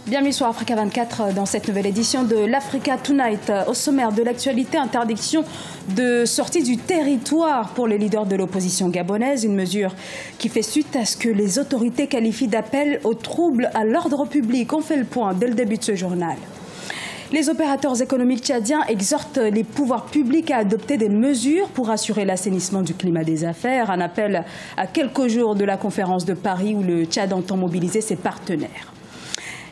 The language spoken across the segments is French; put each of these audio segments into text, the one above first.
Bienvenue sur Africa 24 dans cette nouvelle édition de l'Africa Tonight. Au sommaire de l'actualité, interdiction de sortie du territoire pour les leaders de l'opposition gabonaise, une mesure qui fait suite à ce que les autorités qualifient d'appel au trouble à l'ordre public. On fait le point dès le début de ce journal. Les opérateurs économiques tchadiens exhortent les pouvoirs publics à adopter des mesures pour assurer l'assainissement du climat des affaires. Un appel à quelques jours de la conférence de Paris où le Tchad entend mobiliser ses partenaires.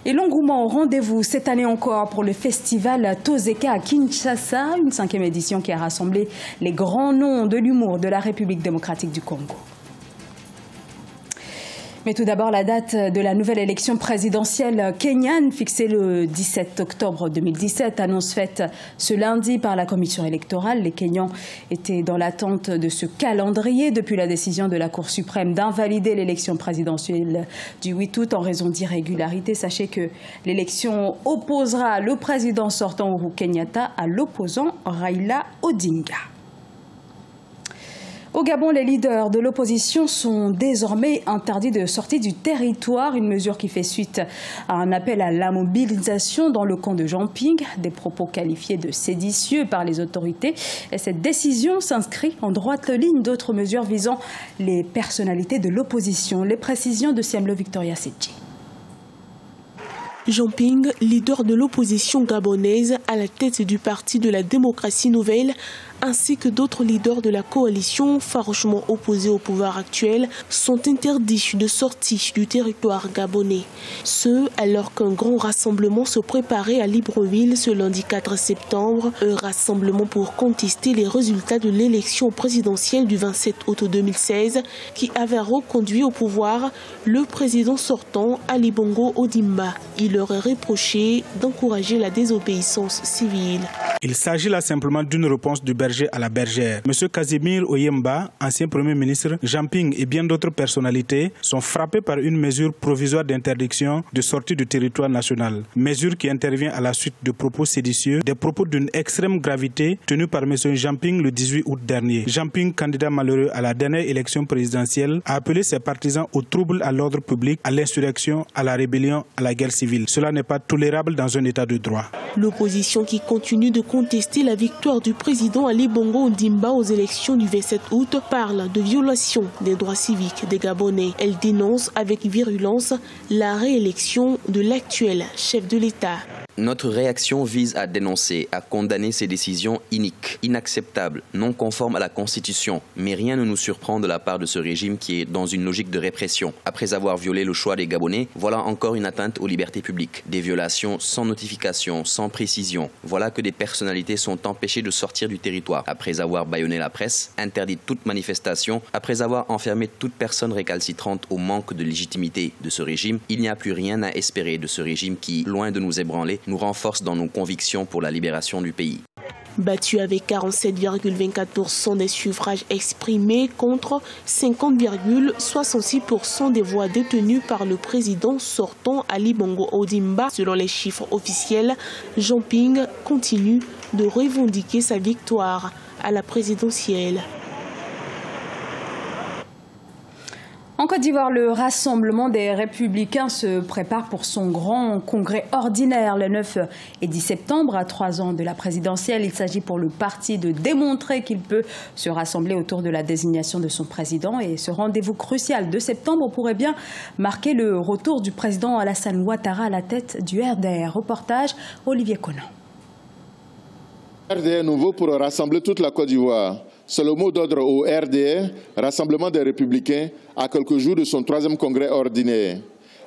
Et l'engouement au rendez-vous cette année encore pour le festival Tozeka à Kinshasa, une 5e édition qui a rassemblé les grands noms de l'humour de la République démocratique du Congo. Mais tout d'abord, la date de la nouvelle élection présidentielle kenyane, fixée le 17 octobre 2017, annonce faite ce lundi par la commission électorale. Les Kenyans étaient dans l'attente de ce calendrier depuis la décision de la Cour suprême d'invalider l'élection présidentielle du 8 août en raison d'irrégularités. Sachez que l'élection opposera le président sortant Uhuru Kenyatta à l'opposant Raila Odinga. Au Gabon, les leaders de l'opposition sont désormais interdits de sortie du territoire, une mesure qui fait suite à un appel à la mobilisation dans le camp de Jean Ping, des propos qualifiés de séditieux par les autorités. Et cette décision s'inscrit en droite ligne d'autres mesures visant les personnalités de l'opposition. Les précisions de Siamlo Victoria Sedji. Jean Ping, leader de l'opposition gabonaise à la tête du Parti de la démocratie nouvelle, ainsi que d'autres leaders de la coalition farouchement opposés au pouvoir actuel, sont interdits de sortie du territoire gabonais. Ce, alors qu'un grand rassemblement se préparait à Libreville ce lundi 4 septembre, un rassemblement pour contester les résultats de l'élection présidentielle du 27 août 2016 qui avait reconduit au pouvoir le président sortant Ali Bongo Ondimba. Il leur est reproché d'encourager la désobéissance civile. Il s'agit là simplement d'une réponse du berger à la bergère. M. Casimir Oyemba, ancien Premier ministre, Jean Ping et bien d'autres personnalités sont frappés par une mesure provisoire d'interdiction de sortie du territoire national. Mesure qui intervient à la suite de propos séditieux, des propos d'une extrême gravité tenus par M. Jean Ping le 18 août dernier. Jean Ping, candidat malheureux à la dernière élection présidentielle, a appelé ses partisans au trouble à l'ordre public, à l'insurrection, à la rébellion, à la guerre civile. Cela n'est pas tolérable dans un état de droit. L'opposition qui continue de contester la victoire du président Ali Bongo Ondimba aux élections du 27 août parle de violation des droits civiques des Gabonais. Elle dénonce avec virulence la réélection de l'actuel chef de l'État. Notre réaction vise à dénoncer, à condamner ces décisions iniques, inacceptables, non conformes à la Constitution. Mais rien ne nous surprend de la part de ce régime qui est dans une logique de répression. Après avoir violé le choix des Gabonais, voilà encore une atteinte aux libertés publiques. Des violations sans notification, sans précision. Voilà que des personnalités sont empêchées de sortir du territoire. Après avoir bâillonné la presse, interdit toute manifestation, après avoir enfermé toute personne récalcitrante au manque de légitimité de ce régime, il n'y a plus rien à espérer de ce régime qui, loin de nous ébranler, nous renforce dans nos convictions pour la libération du pays. Battu avec 47,24% des suffrages exprimés contre 50,66% des voix détenues par le président sortant Ali Bongo Ondimba. Selon les chiffres officiels, Jean Ping continue de revendiquer sa victoire à la présidentielle. En Côte d'Ivoire, le Rassemblement des Républicains se prépare pour son grand congrès ordinaire le 9 et 10 septembre. À 3 ans de la présidentielle, il s'agit pour le parti de démontrer qu'il peut se rassembler autour de la désignation de son président. Et ce rendez-vous crucial de septembre pourrait bien marquer le retour du président Alassane Ouattara à la tête du RDR. Reportage Olivier Conan. RDR nouveau pour rassembler toute la Côte d'Ivoire. C'est le mot d'ordre au RDR, Rassemblement des Républicains, à quelques jours de son 3e congrès ordinaire.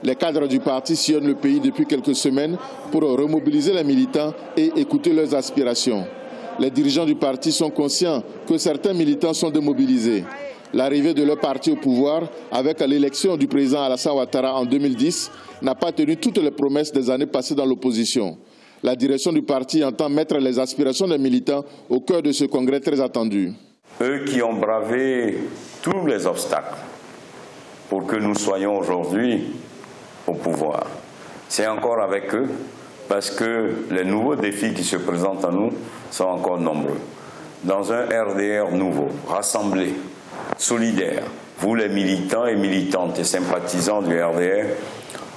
Les cadres du parti sillonnent le pays depuis quelques semaines pour remobiliser les militants et écouter leurs aspirations. Les dirigeants du parti sont conscients que certains militants sont démobilisés. L'arrivée de leur parti au pouvoir, avec l'élection du président Alassane Ouattara en 2010, n'a pas tenu toutes les promesses des années passées dans l'opposition. La direction du parti entend mettre les aspirations des militants au cœur de ce congrès très attendu. Eux qui ont bravé tous les obstacles pour que nous soyons aujourd'hui au pouvoir. C'est encore avec eux parce que les nouveaux défis qui se présentent à nous sont encore nombreux. Dans un RDR nouveau, rassemblé, solidaire, vous les militants et militantes et sympathisants du RDR,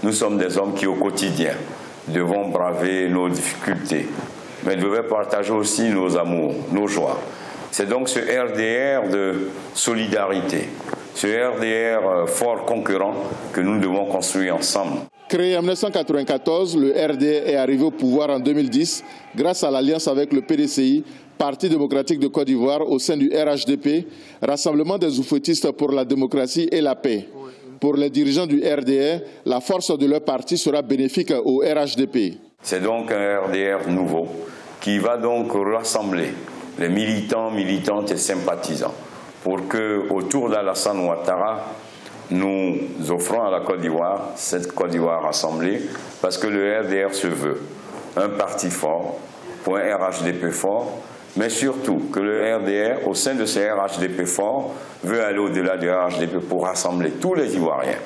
nous sommes des hommes qui au quotidien devons braver nos difficultés, mais devons partager aussi nos amours, nos joies. C'est donc ce RDR de solidarité, ce RDR fort concurrent que nous devons construire ensemble. Créé en 1994, le RDR est arrivé au pouvoir en 2010 grâce à l'alliance avec le PDCI, Parti démocratique de Côte d'Ivoire, au sein du RHDP, Rassemblement des oufouettistes pour la démocratie et la paix. Pour les dirigeants du RDR, la force de leur parti sera bénéfique au RHDP. C'est donc un RDR nouveau qui va donc rassembler les militants, militantes et sympathisants pour que, autour d'Alassane Ouattara, nous offrons à la Côte d'Ivoire, cette Côte d'Ivoire rassemblée, parce que le RDR se veut un parti fort, pour un RHDP fort, mais surtout que le RDR, au sein de ce RHDP fort, veut aller au-delà du RHDP pour rassembler tous les Ivoiriens.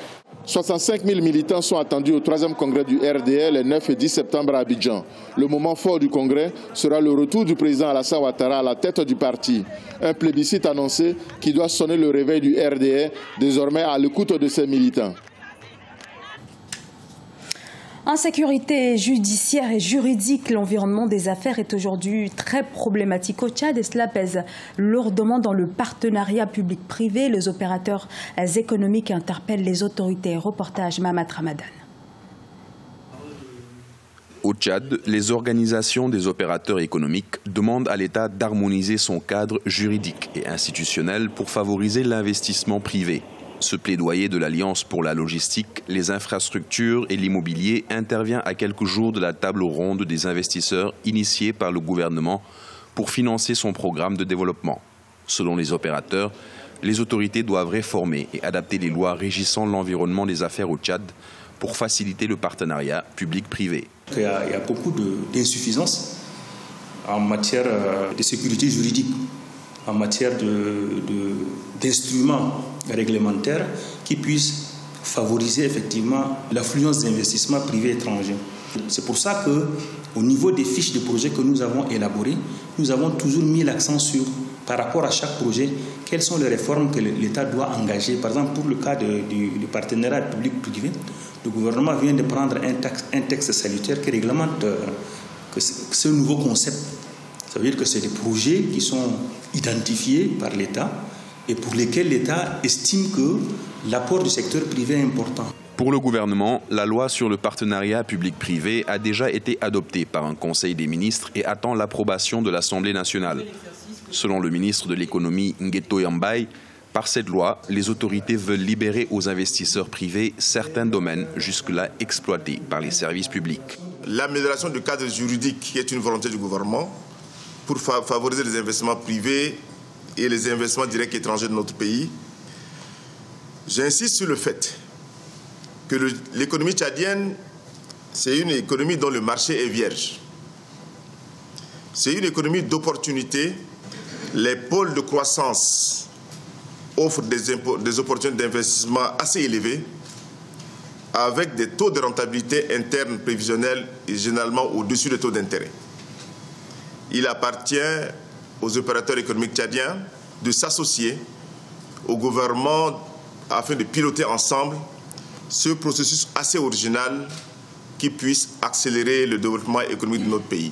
65 000 militants sont attendus au 3e congrès du RDR les 9 et 10 septembre à Abidjan. Le moment fort du congrès sera le retour du président Alassane Ouattara à la tête du parti. Un plébiscite annoncé qui doit sonner le réveil du RDR, désormais à l'écoute de ses militants. Insécurité judiciaire et juridique, l'environnement des affaires est aujourd'hui très problématique au Tchad et cela pèse lourdement dans le partenariat public-privé. Les opérateurs économiques interpellent les autorités. Reportage Mamat Ramadan. Au Tchad, les organisations des opérateurs économiques demandent à l'État d'harmoniser son cadre juridique et institutionnel pour favoriser l'investissement privé. Ce plaidoyer de l'Alliance pour la logistique, les infrastructures et l'immobilier intervient à quelques jours de la table ronde des investisseurs initiée par le gouvernement pour financer son programme de développement. Selon les opérateurs, les autorités doivent réformer et adapter les lois régissant l'environnement des affaires au Tchad pour faciliter le partenariat public-privé. Il y a beaucoup d'insuffisances en matière de sécurité juridique, en matière d'instruments réglementaires qui puissent favoriser effectivement l'affluence d'investissements privés étrangers. C'est pour ça qu'au niveau des fiches de projet que nous avons élaborées, nous avons toujours mis l'accent sur, par rapport à chaque projet, quelles sont les réformes que l'État doit engager. Par exemple, pour le cas du partenariat public-privé, le gouvernement vient de prendre un texte salutaire qui réglemente ce nouveau concept. Ça veut dire que c'est des projets qui sont identifiés par l'État et pour lesquels l'État estime que l'apport du secteur privé est important. Pour le gouvernement, la loi sur le partenariat public-privé a déjà été adoptée par un conseil des ministres et attend l'approbation de l'Assemblée nationale. Selon le ministre de l'économie Ngueto Yambay, par cette loi, les autorités veulent libérer aux investisseurs privés certains domaines jusque-là exploités par les services publics. L'amélioration du cadre juridique qui est une volonté du gouvernement pour favoriser les investissements privés et les investissements directs étrangers de notre pays. J'insiste sur le fait que l'économie tchadienne, c'est une économie dont le marché est vierge. C'est une économie d'opportunités. Les pôles de croissance offrent des opportunités d'investissement assez élevées avec des taux de rentabilité interne prévisionnels et généralement au-dessus des taux d'intérêt. Il appartient aux opérateurs économiques tchadiens de s'associer au gouvernement afin de piloter ensemble ce processus assez original qui puisse accélérer le développement économique de notre pays.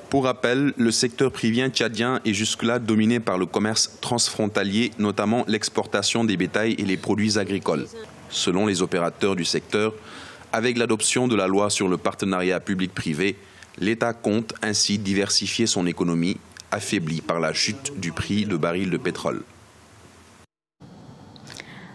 Pour rappel, le secteur privé tchadien est jusque-là dominé par le commerce transfrontalier, notamment l'exportation des bétails et les produits agricoles. Selon les opérateurs du secteur, avec l'adoption de la loi sur le partenariat public-privé, l'État compte ainsi diversifier son économie, affaiblie par la chute du prix de baril de pétrole.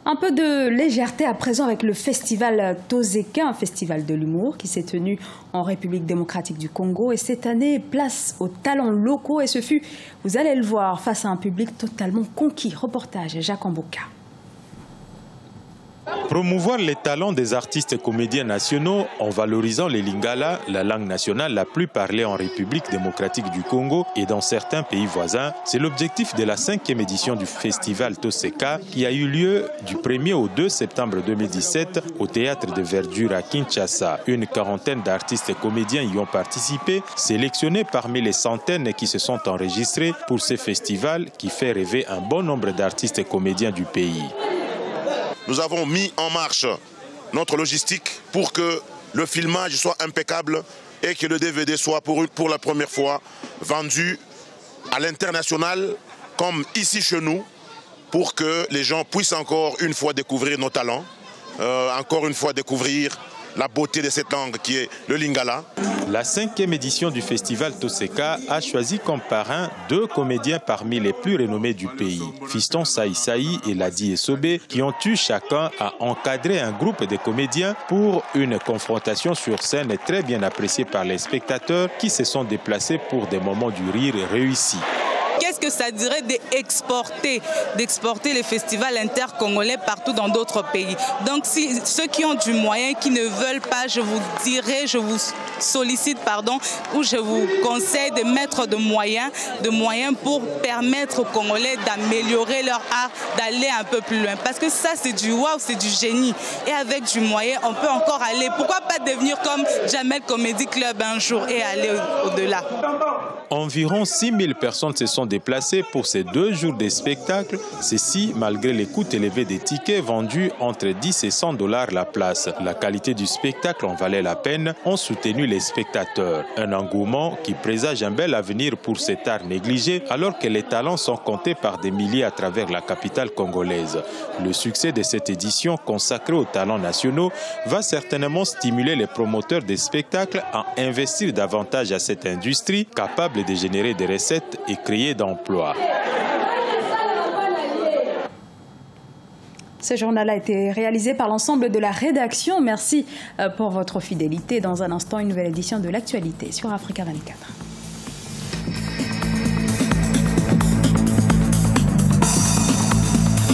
Un peu de légèreté à présent avec le festival Tozeka, un festival de l'humour qui s'est tenu en République démocratique du Congo. Et cette année, place aux talents locaux. Et ce fut, vous allez le voir, face à un public totalement conquis. Reportage Jacques Amboka. Promouvoir les talents des artistes et comédiens nationaux en valorisant les lingala, la langue nationale la plus parlée en République démocratique du Congo et dans certains pays voisins, c'est l'objectif de la 5e édition du festival Tozeka qui a eu lieu du 1er au 2 septembre 2017 au théâtre de Verdure à Kinshasa. Une quarantaine d'artistes et comédiens y ont participé, sélectionnés parmi les centaines qui se sont enregistrés pour ce festival qui fait rêver un bon nombre d'artistes et comédiens du pays. Nous avons mis en marche notre logistique pour que le filmage soit impeccable et que le DVD soit pour la première fois vendu à l'international comme ici chez nous, pour que les gens puissent encore une fois découvrir nos talents, encore une fois découvrir la beauté de cette langue qui est le lingala. La 5e édition du festival Toseka a choisi comme parrain 2 comédiens parmi les plus renommés du pays, Fiston Saïsaï et Ladi Essobé, qui ont eu chacun à encadrer un groupe de comédiens pour une confrontation sur scène très bien appréciée par les spectateurs qui se sont déplacés pour des moments du rire réussis. Qu'est-ce que ça dirait d'exporter les festivals intercongolais partout dans d'autres pays? Donc, si ceux qui ont du moyen, qui ne veulent pas, je vous dirais, je vous sollicite, ou je vous conseille de mettre de moyens pour permettre aux Congolais d'améliorer leur art, d'aller un peu plus loin. Parce que ça, c'est du waouh, c'est du génie. Et avec du moyen, on peut encore aller. Pourquoi pas devenir comme Jamel Comedy Club un jour et aller au-delà? Environ 6 000 personnes se sont déplacées pour ces 2 jours de spectacle, ceci malgré les coûts élevés des tickets vendus entre 10 et 100 $ la place. La qualité du spectacle en valait la peine, ont soutenu les spectateurs. Un engouement qui présage un bel avenir pour cet art négligé alors que les talents sont comptés par des milliers à travers la capitale congolaise. Le succès de cette édition consacrée aux talents nationaux va certainement stimuler les promoteurs des spectacles à investir davantage à cette industrie capable de générer des recettes et créer d'emplois. Ce journal a été réalisé par l'ensemble de la rédaction. Merci pour votre fidélité. Dans un instant, une nouvelle édition de l'actualité sur Africa 24.